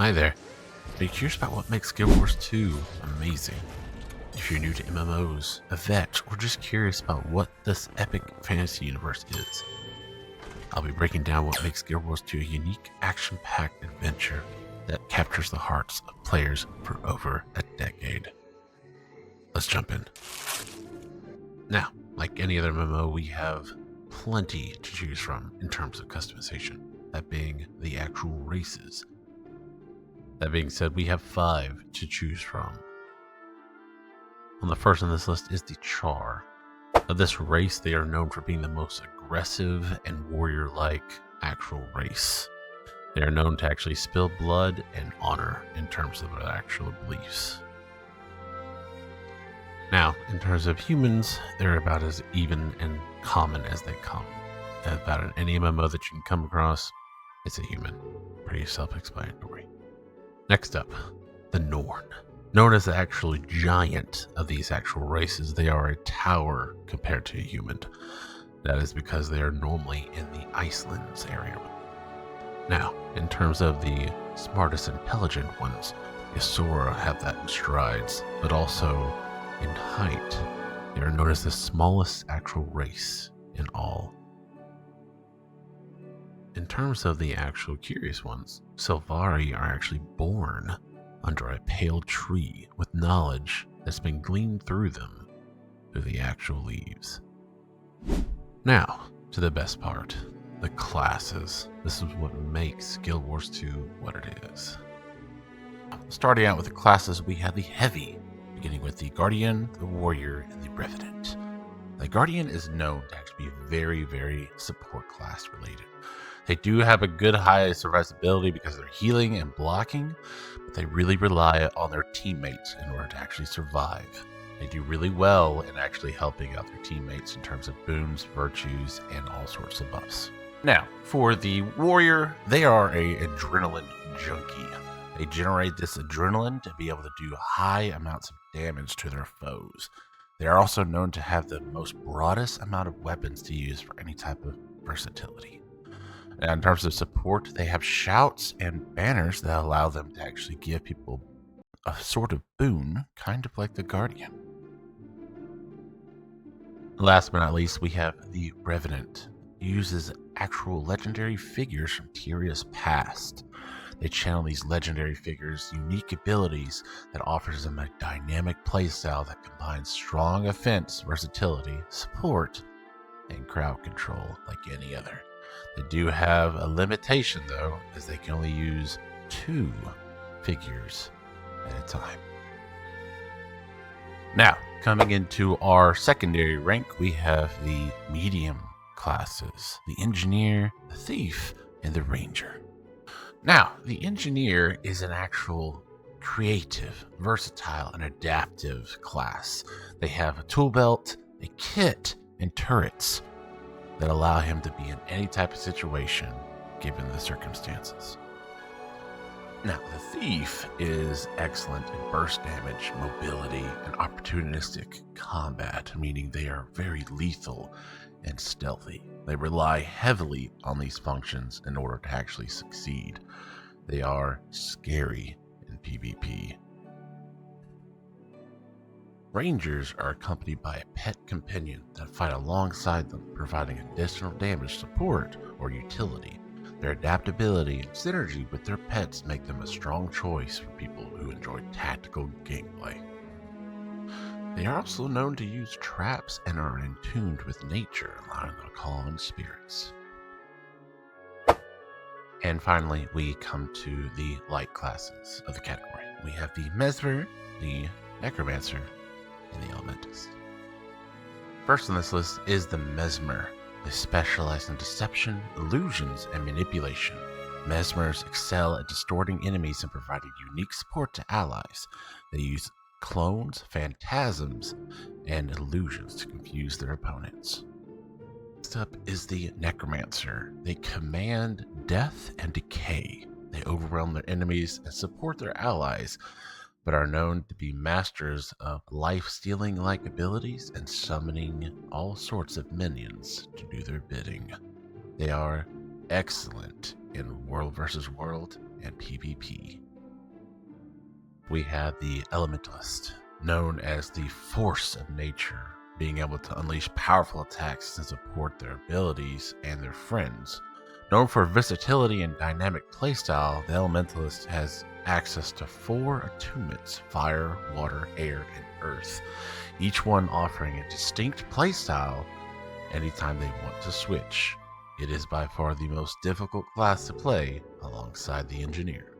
Hi there. Are you curious about what makes Guild Wars 2 amazing? If you're new to MMOs, a vet, or just curious about what this epic fantasy universe is, I'll be breaking down what makes Guild Wars 2 a unique, action-packed adventure that captures the hearts of players for over a decade. Let's jump in. Now, like any other MMO, we have plenty to choose from in terms of customization, that being the actual races. That being said, we have 5 to choose from. On the first on this list is the Char. Of this race, they are known for being the most aggressive and warrior-like actual race. They are known to actually spill blood and honor in terms of their actual beliefs. Now, in terms of humans, they're about as even and common as they come. About in any MMO that you can come across, it's a human. Pretty self-explanatory. Next up, the Norn. Known as the actual giant of these actual races, they are a tower compared to a human. That is because they are normally in the Icelands area. Now, in terms of the smartest intelligent ones, the Asura have that in strides, but also in height. They are known as the smallest actual race in all. In terms of the actual curious ones, Sylvari are actually born under a pale tree with knowledge that's been gleaned through them through the actual leaves. Now, to the best part, the classes. This is what makes Guild Wars 2 what it is. Starting out with the classes, we have the Heavy, beginning with the Guardian, the Warrior, and the Revenant. The Guardian is known to actually be very support class related. They do have a good high survivability because they're healing and blocking, but they really rely on their teammates in order to actually survive. They do really well in actually helping out their teammates in terms of boons, virtues, and all sorts of buffs. Now, for the Warrior, they are a adrenaline junkie. They generate this adrenaline to be able to do high amounts of damage to their foes. They are also known to have the most broadest amount of weapons to use for any type of versatility. And in terms of support, they have shouts and banners that allow them to actually give people a sort of boon, kind of like the Guardian. Last but not least, we have the Revenant. He uses actual legendary figures from Tyria's past. They channel these legendary figures' unique abilities that offers them a dynamic playstyle that combines strong offense, versatility, support, and crowd control like any other. They do have a limitation though, as they can only use 2 figures at a time. Now, coming into our secondary rank, we have the medium classes, the Engineer, the Thief, and the Ranger. Now, the Engineer is an actual creative, versatile, and adaptive class. They have a tool belt, a kit, and turrets that allow him to be in any type of situation given the circumstances. Now, the Thief is excellent in burst damage, mobility, and opportunistic combat, meaning they are very lethal and stealthy. They rely heavily on these functions in order to actually succeed. They are scary in PvP. Rangers are accompanied by a pet companion that fight alongside them, providing additional damage support or utility. Their adaptability and synergy with their pets make them a strong choice for people who enjoy tactical gameplay. They are also known to use traps and are in tune with nature, allowing them to call on spirits. And finally, we come to the light classes of the category. We have the Mesmer, the Necromancer, and the Elementist. First on this list is the Mesmer. They specialize in deception, illusions, and manipulation. Mesmers excel at distorting enemies and providing unique support to allies. They use clones, phantasms, and illusions to confuse their opponents. Next up is the Necromancer. They command death and decay. They overwhelm their enemies and support their allies, but are known to be masters of life-stealing like abilities and summoning all sorts of minions to do their bidding. They are excellent in World vs. World and PvP. We have the Elementalist, known as the Force of Nature, being able to unleash powerful attacks to support their abilities and their friends. Known for versatility and dynamic playstyle, the Elementalist has access to 4 attunements: fire, water, air, and earth, each one offering a distinct playstyle anytime they want to switch. It is by far the most difficult class to play alongside the Engineer.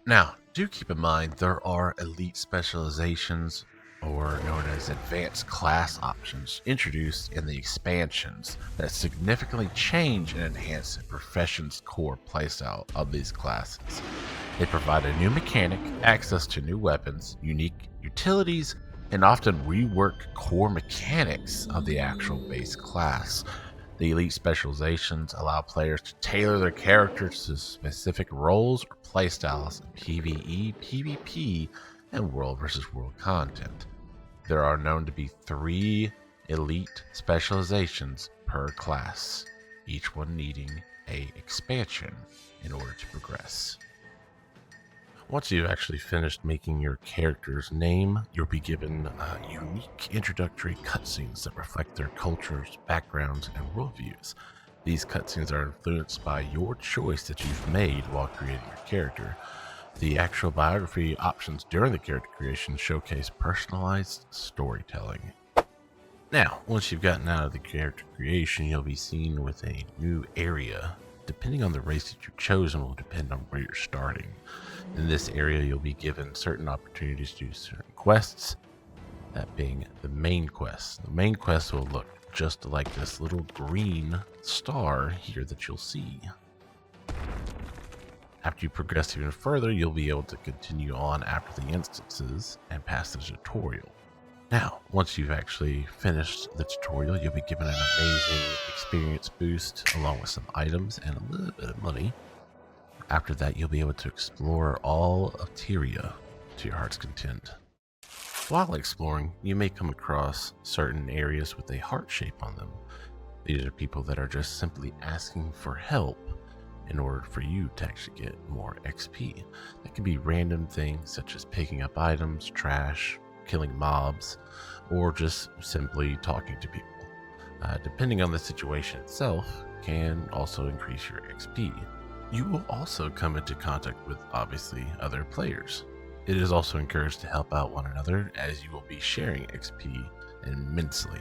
Now, do keep in mind there are elite specializations, or known as advanced class options, introduced in the expansions that significantly change and enhance the profession's core playstyle of these classes. They provide a new mechanic, access to new weapons, unique utilities, and often rework core mechanics of the actual base class. The elite specializations allow players to tailor their characters to specific roles or playstyles in PvE, PvP, and world versus world content. There are known to be 3 elite specializations per class, each one needing an expansion in order to progress. Once you've actually finished making your character's name, you'll be given unique introductory cutscenes that reflect their cultures, backgrounds, and worldviews. These cutscenes are influenced by your choice that you've made while creating your character. The actual biography options during the character creation showcase personalized storytelling. Now, once you've gotten out of the character creation, you'll be seen with a new area. Depending on the race that you've chosen will depend on where you're starting. In this area, you'll be given certain opportunities to do certain quests, that being the main quest. The main quest will look just like this little green star here that you'll see. After you progress even further, you'll be able to continue on after the instances and pass the tutorial. Now, once you've actually finished the tutorial, you'll be given an amazing experience boost along with some items and a little bit of money. After that, you'll be able to explore all of Tyria to your heart's content. While exploring, you may come across certain areas with a heart shape on them. These are people that are just simply asking for help in order for you to actually get more XP. That can be random things such as picking up items, trash, killing mobs, or just simply talking to people. Depending on the situation itself, can also increase your XP. You will also come into contact with, obviously, other players. It is also encouraged to help out one another, as you will be sharing XP immensely.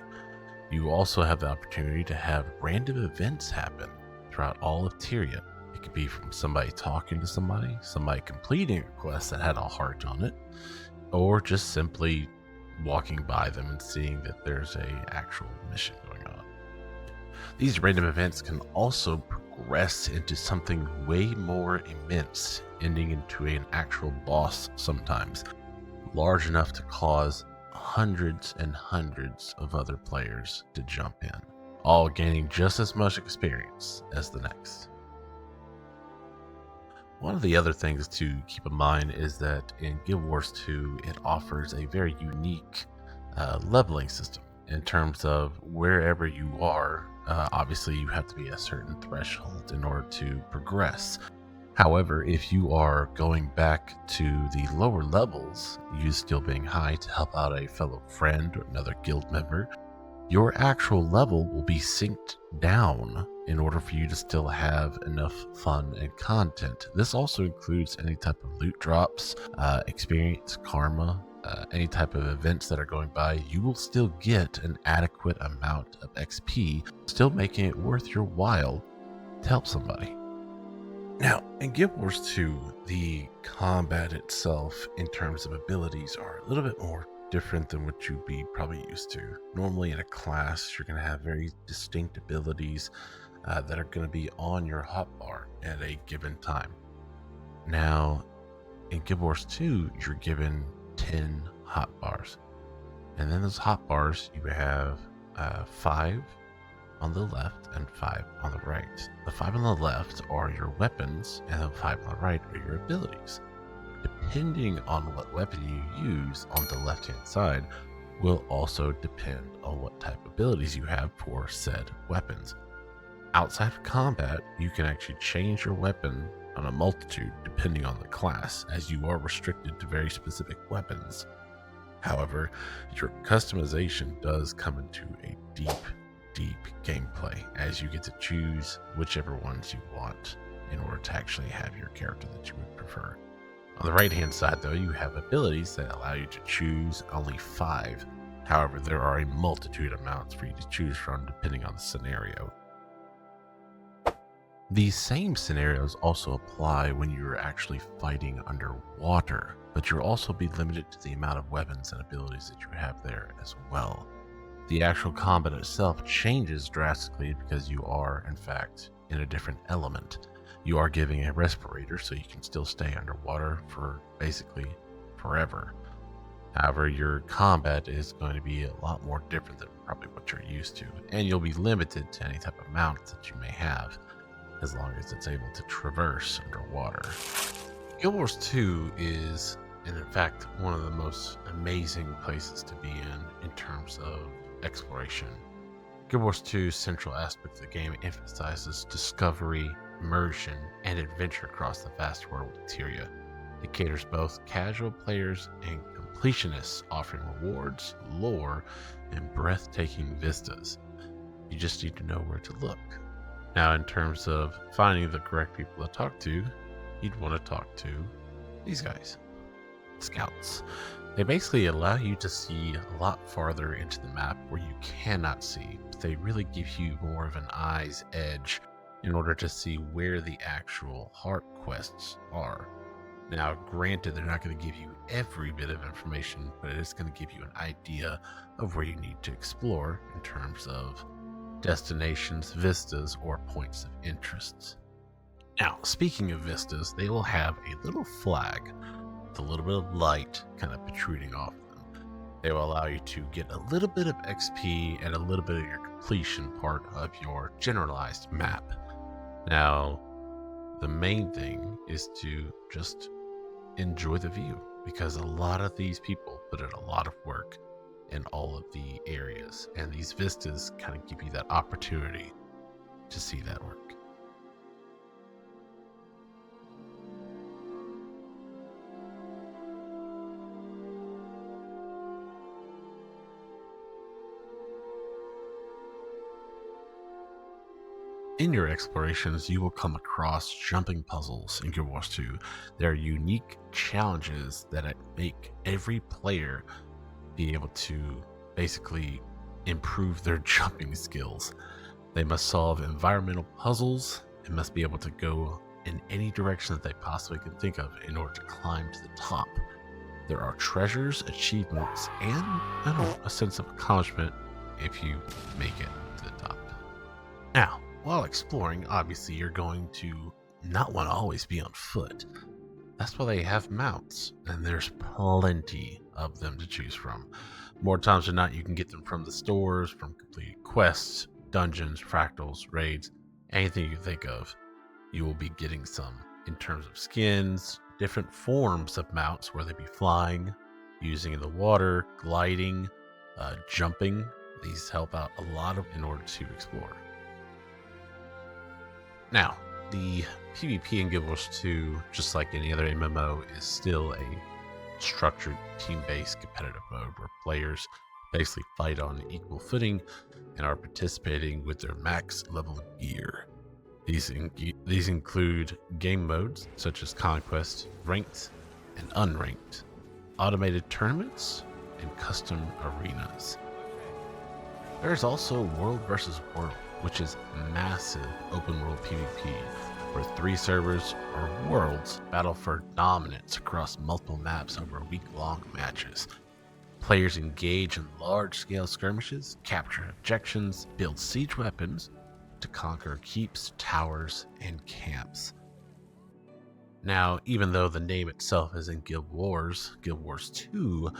You will also have the opportunity to have random events happen throughout all of Tyria. It could be from somebody talking to somebody completing a quest that had a heart on it, or just simply walking by them and seeing that there's a actual mission going on. These random events can also progress into something way more immense, ending into an actual boss sometimes, large enough to cause hundreds and hundreds of other players to jump in, all gaining just as much experience as the next. One of the other things to keep in mind is that in Guild Wars 2, it offers a very unique leveling system in terms of wherever you are. Obviously, you have to be a certain threshold in order to progress. However, if you are going back to the lower levels, you still being high to help out a fellow friend or another guild member, your actual level will be synced down in order for you to still have enough fun and content. This also includes any type of loot drops, experience, karma, any type of events that are going by. You will still get an adequate amount of XP, still making it worth your while to help somebody. Now, in Guild Wars 2, the combat itself in terms of abilities are a little bit more different than what you'd be probably used to. Normally in a class, you're going to have very distinct abilities that are going to be on your hotbar at a given time. Now, in Guild Wars 2, you're given 10 hotbars. And then those hotbars, you have 5 on the left and 5 on the right. The 5 on the left are your weapons, and the 5 on the right are your abilities. Depending on what weapon you use on the left-hand side will also depend on what type of abilities you have for said weapons. Outside of combat, you can actually change your weapon on a multitude depending on the class, as you are restricted to very specific weapons. However, your customization does come into a deep gameplay, as you get to choose whichever ones you want in order to actually have your character that you would prefer. On the right hand side though, you have abilities that allow you to choose only 5. However, there are a multitude of mounts for you to choose from depending on the scenario. These same scenarios also apply when you're actually fighting underwater, but you'll also be limited to the amount of weapons and abilities that you have there as well. The actual combat itself changes drastically because you are, in fact, in a different element. You are giving a respirator so you can still stay underwater for basically forever. However, your combat is going to be a lot more different than probably what you're used to, and you'll be limited to any type of mount that you may have, as long as it's able to traverse underwater. Guild Wars 2 is, in fact, one of the most amazing places to be in terms of exploration. Guild Wars 2's central aspect of the game emphasizes discovery, immersion, and adventure across the vast world of Tyria. It caters both casual players and completionists, offering rewards, lore, and breathtaking vistas. You just need to know where to look. Now, in terms of finding the correct people to talk to, you'd want to talk to these guys, scouts. They basically allow you to see a lot farther into the map where you cannot see, but they really give you more of an eye's edge in order to see where the actual heart quests are. Now, granted, they're not going to give you every bit of information, but it is going to give you an idea of where you need to explore in terms of destinations, vistas, or points of interest. Now, speaking of vistas, they will have a little flag with a little bit of light kind of protruding off them. They will allow you to get a little bit of XP and a little bit of your completion part of your generalized map. Now, the main thing is to just enjoy the view, because a lot of these people put in a lot of work in all of the areas, and these vistas kind of give you that opportunity to see that work. In your explorations, you will come across jumping puzzles in Guild Wars 2. There are unique challenges that make every player be able to basically improve their jumping skills. They must solve environmental puzzles and must be able to go in any direction that they possibly can think of in order to climb to the top. There are treasures, achievements, and a sense of accomplishment if you make it to the top. Now, while exploring, obviously you're going to not want to always be on foot. That's why they have mounts, and there's plenty of them to choose from. More times than not, you can get them from the stores, from completed quests, dungeons, fractals, raids, anything you think of. You will be getting some in terms of skins, different forms of mounts, whether they be flying, using in the water, gliding, jumping. These help out a lot in order to explore. Now, the PvP in Guild Wars 2, just like any other MMO, is still a structured team-based competitive mode where players basically fight on equal footing and are participating with their max level gear. These include game modes such as Conquest, Ranked, and Unranked, automated tournaments, and custom arenas. There's also World vs. World, which is massive open world PvP, where 3 servers or worlds battle for dominance across multiple maps over week-long matches. Players engage in large-scale skirmishes, capture objections, build siege weapons to conquer keeps, towers, and camps. Now, even though the name itself is in Guild Wars 2,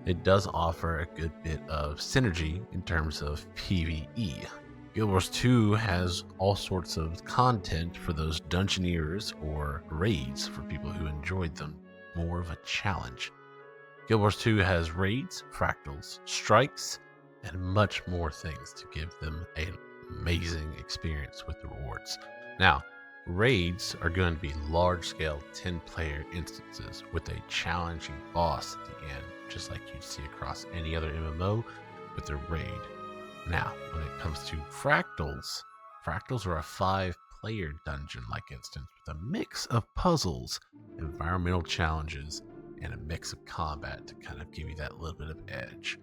it does offer a good bit of synergy in terms of PvE. Guild Wars 2 has all sorts of content for those dungeoneers or raids for people who enjoyed them, more of a challenge. Guild Wars 2 has raids, fractals, strikes, and much more things to give them an amazing experience with the rewards. Now, Raids are going to be large-scale 10-player instances with a challenging boss at the end, just like you'd see across any other MMO with a raid. Now, when it comes to fractals, fractals are a 5-player dungeon-like instance with a mix of puzzles, environmental challenges, and a mix of combat to kind of give you that little bit of edge.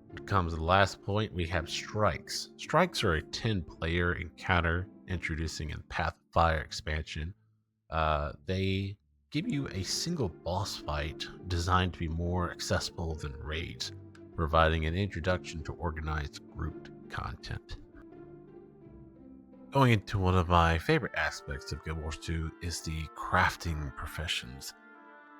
When it comes to the last point, we have strikes. Strikes are a 10-player encounter introducing in Path of Fire expansion. They give you a single boss fight designed to be more accessible than raids, providing an introduction to organized grouped content. Going into one of my favorite aspects of Guild Wars 2 is the crafting professions.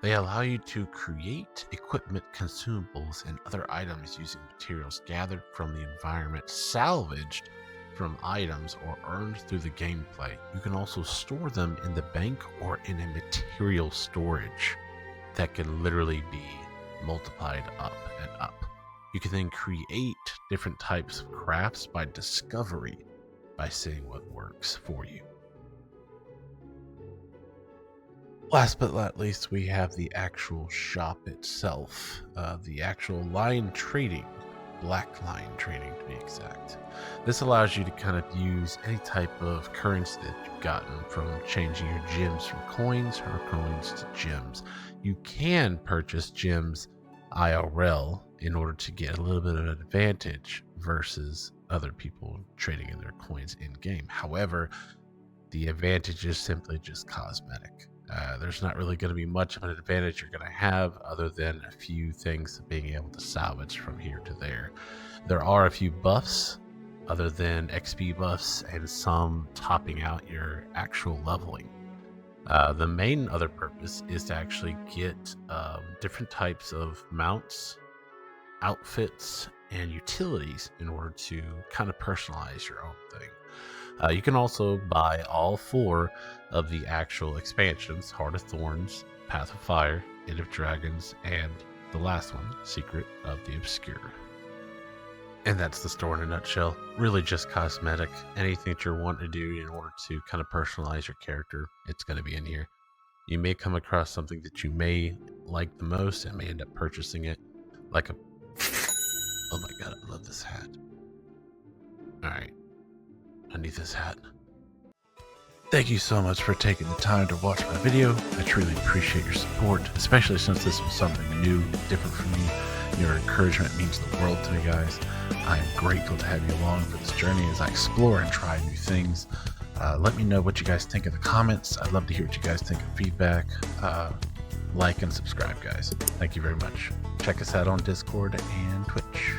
They allow you to create equipment, consumables, and other items using materials gathered from the environment, salvaged from items, or earned through the gameplay. You can also store them in the bank or in a material storage that can literally be multiplied up and up. You can then create different types of crafts by discovery, by seeing what works for you. Last but not least, we have the actual shop itself, the actual line trading, black line trading to be exact. This allows you to kind of use any type of currency that you've gotten from changing your gems from coins or coins to gems. You can purchase gems IRL in order to get a little bit of an advantage versus other people trading in their coins in game. However, the advantage is simply just cosmetic. There's not really going to be much of an advantage you're going to have other than a few things being able to salvage from here to there. There are a few buffs other than XP buffs and some topping out your actual leveling. The main other purpose is to actually get different types of mounts, outfits, and utilities in order to kind of personalize your own thing. You can also buy all 4 of the actual expansions: Heart of Thorns, Path of Fire, End of Dragons, and the last one, Secret of the Obscure. And that's the store in a nutshell. Really just cosmetic. Anything that you're wanting to do in order to kind of personalize your character, it's going to be in here. You may come across something that you may like the most and may end up purchasing it. Like a... Oh my god, I love this hat. Alright. I need this hat. Thank you so much for taking the time to watch my video. I truly appreciate your support, especially since this was something new, different for me. Your encouragement means the world to me, guys. I am grateful to have you along for this journey as I explore and try new things. Let me know what you guys think in the comments. I'd love to hear what you guys think of feedback. Like and subscribe, guys. Thank you very much. Check us out on Discord and Twitch.